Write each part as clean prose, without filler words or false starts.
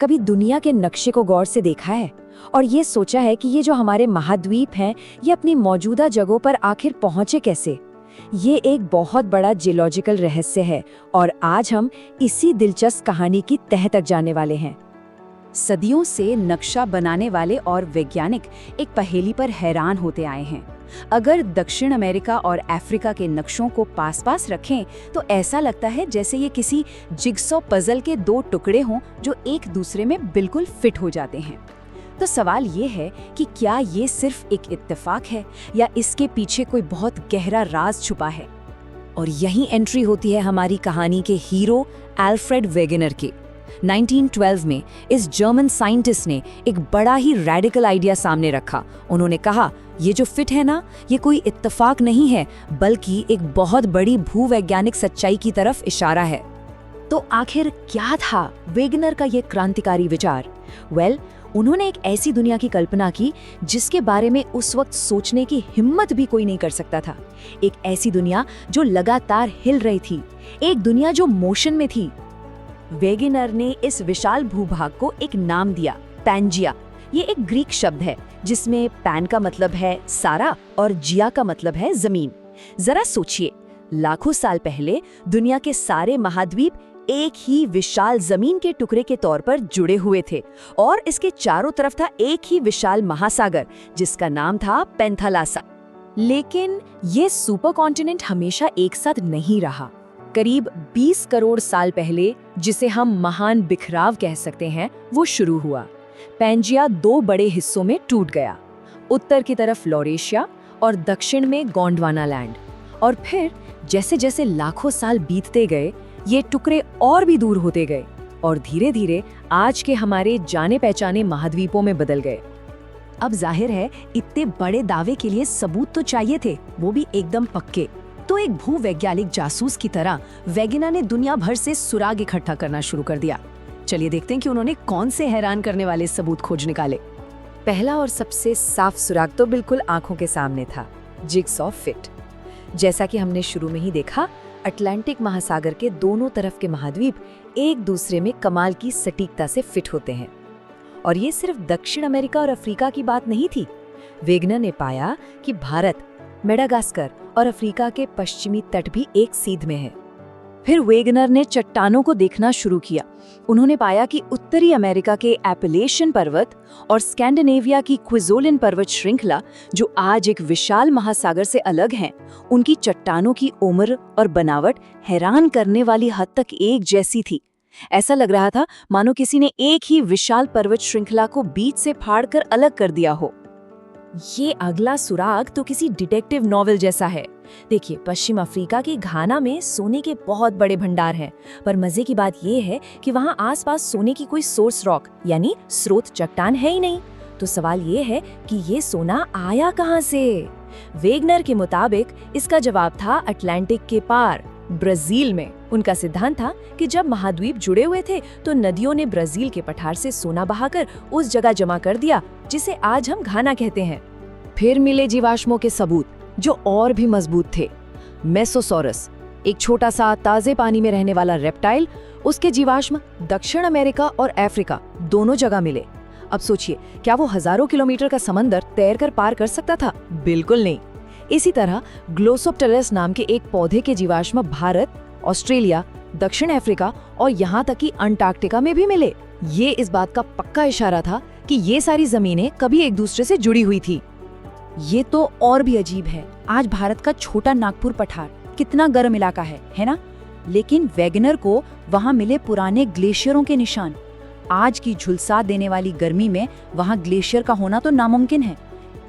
कभी दुनिया के नक्शे को गौर से देखा है और ये सोचा है कि ये जो हमारे महाद्वीप हैं, ये अपनी मौजूदा जगहों पर आखिर पहुंचे कैसे? ये एक बहुत बड़ा जियोलॉजिकल रहस्य है और आज हम इसी दिलचस्प कहानी की तह तक जाने वाले हैं। सदियों से नक्शा बनाने वाले और वैज्ञानिक एक पहेली पर हैरान होते आए हैं। अगर दक्षिण अमेरिका और अफ्रीका के नक्शों को पास पास रखें तो ऐसा लगता है जैसे ये किसी जिगसॉ पजल के दो टुकड़े हों जो एक दूसरे में बिल्कुल फिट हो जाते हैं। तो सवाल ये है कि क्या ये सिर्फ एक इत्तेफाक है या इसके पीछे कोई बहुत गहरा राज छुपा है? और यही एंट्री होती है हमारी कहानी के हीरो एल्फ्रेड वेगनर की। 1912 में इस जर्मन साइंटिस्ट ने एक बड़ा ही रैडिकल आइडिया सामने रखा। उन्होंने कहा, ये जो फिट है ना, ये कोई इत्तेफाक नहीं है, बल्कि एक बहुत बड़ी भूवैज्ञानिक सच्चाई की तरफ इशारा है। तो आखिर क्या था वेगनर का ये क्रांतिकारी विचार? उन्होंने एक ऐसी दुनिया की कल्पना की जिसके बारे में उस वक्त सोचने की हिम्मत भी कोई नहीं कर सकता था। एक ऐसी दुनिया जो लगातार हिल रही थी, एक दुनिया जो मोशन में थी। वेगनर ने इस विशाल भूभाग को एक नाम दिया, पैंजिया। ये एक ग्रीक शब्द है जिसमें पैन का मतलब है सारा और जिया का मतलब है जमीन। जरा सोचिए, लाखों साल पहले दुनिया के सारे महाद्वीप एक ही विशाल जमीन के टुकड़े के तौर पर जुड़े हुए थे और इसके चारों तरफ था एक ही विशाल महासागर जिसका नाम था पेंथालासा। लेकिन ये सुपर कॉन्टिनेंट हमेशा एक साथ नहीं रहा। करीब 20 करोड़ साल पहले, जिसे हम महान बिखराव कह सकते हैं, वो शुरू हुआ। पैंजिया दो बड़े हिस्सों में टूट गया, उत्तर की तरफ लॉरेशिया और दक्षिण में गोंडवाना लैंड। और फिर जैसे जैसे लाखों साल बीतते गए, ये टुकड़े और भी दूर होते गए और धीरे धीरे आज के हमारे जाने पहचाने महाद्वीपों में बदल गए। अब जाहिर है, इतने बड़े दावे के लिए सबूत तो चाहिए थे, वो भी एकदम पक्के। तो एक भूवैज्ञानिक जासूस की तरह वेगनर ने दुनिया भर से सुराग इकट्ठा करना शुरू कर दिया। चलिए देखते हैं कि उन्होंने कौन से हैरान करने वाले सबूत खोज निकाले। पहला और सबसे साफ सुराग तो बिल्कुल आंखों के सामने था, जिगसॉ फिट। जैसा कि हमने शुरू में ही देखा, अटलांटिक महासागर के दोनों तरफ के महाद्वीप एक दूसरे में कमाल की सटीकता से फिट होते हैं। और ये सिर्फ दक्षिण अमेरिका और अफ्रीका की बात नहीं थी। वेगनर ने पाया कि भारत, मेडागास्कर और अफ्रीका के पश्चिमी तट भी एक सीध में है। फिर वेगनर ने चट्टानों को देखना शुरू किया। उन्होंने पाया कि उत्तरी अमेरिका के एपेलेशियन पर्वत और स्कैंडिनेविया की क्विज़ोलिन पर्वत श्रृंखला, जो आज एक विशाल महासागर से अलग हैं, उनकी चट्टानों की उम्र और बनावट हैरान करने वाली हद तक एक जैसी थी। ऐसा लग रहा था मानो किसी ने एक ही विशाल पर्वत श्रृंखला को बीच से फाड़कर अलग कर दिया हो। ये अगला सुराग तो किसी डिटेक्टिव नॉवेल जैसा है। देखिए, पश्चिम अफ्रीका के घाना में सोने के बहुत बड़े भंडार हैं, पर मजे की बात यह है कि वहाँ आसपास सोने की कोई सोर्स रॉक यानी स्रोत चट्टान है ही नहीं। तो सवाल ये है कि ये सोना आया कहाँ से? वेगनर के मुताबिक इसका जवाब था अटलांटिक के पार, ब्राजील में। उनका सिद्धांत था कि जब महाद्वीप जुड़े हुए थे तो नदियों ने ब्राजील के पठार से सोना बहाकर उस जगह जमा कर दिया जिसे आज हम घाना कहते हैं। फिर मिले जीवाश्मों के सबूत जो और भी मजबूत थे। मेसोसॉरस, एक छोटा सा ताजे पानी में रहने वाला रेप्टाइल, उसके जीवाश्म दक्षिण अमेरिका और अफ्रीका दोनों जगह मिले। अब सोचिए, क्या वो हजारों किलोमीटर का समंदर तैरकर पार कर सकता था? बिल्कुल नहीं। इसी तरह ग्लोसोप्टेरस नाम के एक पौधे के जीवाश्म भारत, ऑस्ट्रेलिया, दक्षिण अफ्रीका और यहाँ तक कि अंटार्कटिका में भी मिले। ये इस बात का पक्का इशारा था कि ये सारी जमीनें कभी एक दूसरे से जुड़ी हुई थी। ये तो और भी अजीब है। आज भारत का छोटा नागपुर पठार कितना गर्म इलाका है ना? लेकिन वेगनर को वहाँ मिले पुराने ग्लेशियरों के निशान। आज की झुलसा देने वाली गर्मी में वहाँ ग्लेशियर का होना तो नामुमकिन है।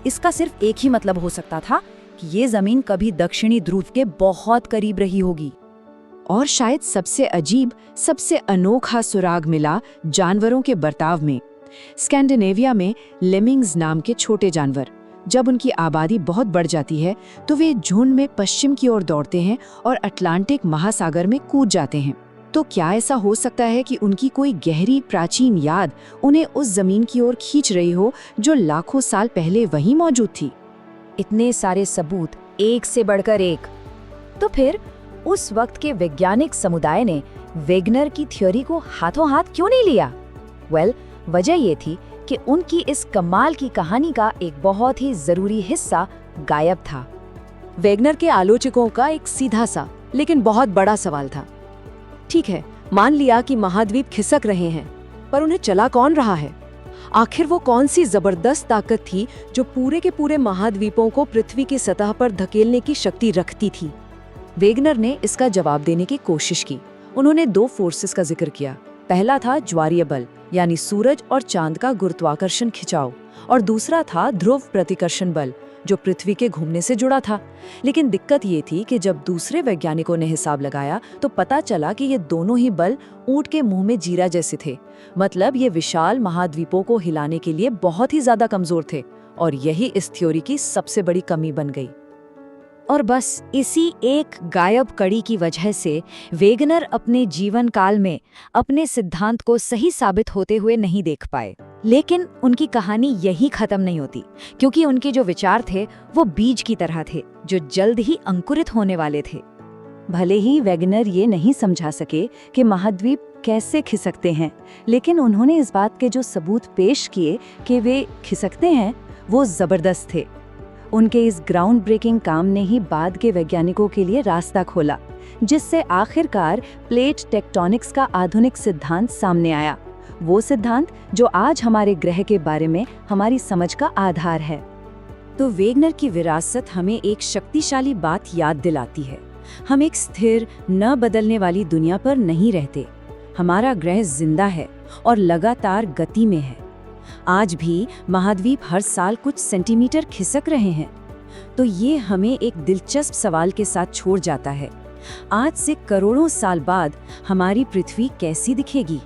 इसका सिर्फ एक ही मतलब हो सकता था कि ये जमीन कभी दक्षिणी ध्रुव के बहुत करीब रही होगी। और शायद सबसे अजीब, सबसे अनोखा सुराग मिला जानवरों के बर्ताव में। स्कैंडिनेविया में लेमिंग्स नाम के छोटे जानवर, जब उनकी आबादी बहुत बढ़ जाती है तो वे झुंड में पश्चिम की ओर दौड़ते हैं और अटलांटिक महासागर में कूद जाते हैं। तो क्या ऐसा हो सकता है कि उनकी कोई गहरी प्राचीन याद उन्हें उस जमीन की ओर खींच रही हो जो लाखों साल पहले वहीं मौजूद थी? इतने सारे सबूत, एक से बढ़कर एक। तो फिर उस वक्त के वैज्ञानिक समुदाय ने वेगनर की थ्योरी को हाथों हाथ क्यों नहीं लिया? वजह ये थी कि उनकी इस कमाल की कहानी का एक बहुत ही जरूरी हिस्सा गायब था। वेगनर के आलोचकों का एक सीधा सा लेकिन बहुत बड़ा सवाल था। ठीक है, मान लिया कि महाद्वीप खिसक रहे हैं, पर उन्हें चला कौन रहा है? आखिर वो कौन सी जबरदस्त ताकत थी जो पूरे के पूरे महाद्वीपों को पृथ्वी की सतह पर धकेलने की शक्ति रखती थी? वेगनर ने इसका जवाब देने की कोशिश की। उन्होंने 2 फोर्सेस का जिक्र किया। पहला था ज्वारीय बल, यानी सूरज और चांद का गुरुत्वाकर्षण खिंचाव, और दूसरा था ध्रुव प्रतिकर्षण बल, जो पृथ्वी के घूमने से जुड़ा था। लेकिन दिक्कत ये थी कि जब दूसरे वैज्ञानिकों ने हिसाब लगाया तो पता चला कि ये दोनों ही बल ऊंट के मुंह में जीरा जैसे थे। मतलब ये विशाल महाद्वीपों को हिलाने के लिए बहुत ही ज्यादा कमजोर थे, और यही इस थ्योरी की सबसे बड़ी कमी बन गई। और बस इसी एक गायब कड़ी की वजह से वेगनर अपने जीवन काल में अपने सिद्धांत को सही साबित होते हुए नहीं देख पाए। लेकिन उनकी कहानी यही खत्म नहीं होती, क्योंकि उनके जो विचार थे वो बीज की तरह थे जो जल्द ही अंकुरित होने वाले थे। भले ही वेगनर ये नहीं समझा सके कि महाद्वीप कैसे खिसकते हैं, लेकिन उन्होंने इस बात के जो सबूत पेश किए कि वे खिसकते हैं वो जबरदस्त थे। उनके इस ग्राउंड ब्रेकिंग काम ने ही बाद के वैज्ञानिकों के लिए रास्ता खोला, जिससे आखिरकार प्लेट टेक्टोनिक्स का आधुनिक सिद्धांत सामने आया। वो सिद्धांत जो आज हमारे ग्रह के बारे में हमारी समझ का आधार है। तो वेगनर की विरासत हमें एक शक्तिशाली बात याद दिलाती है। हम एक स्थिर, न बदलने वाली दुनिया पर नहीं रहते। हमारा ग्रह जिंदा है और लगातार गति में है। आज भी महाद्वीप हर साल कुछ सेंटीमीटर खिसक रहे हैं। तो ये हमें एक दिलचस्प सवाल के साथ छोड़ जाता है। आज से करोड़ों साल बाद हमारी पृथ्वी कैसी दिखेगी?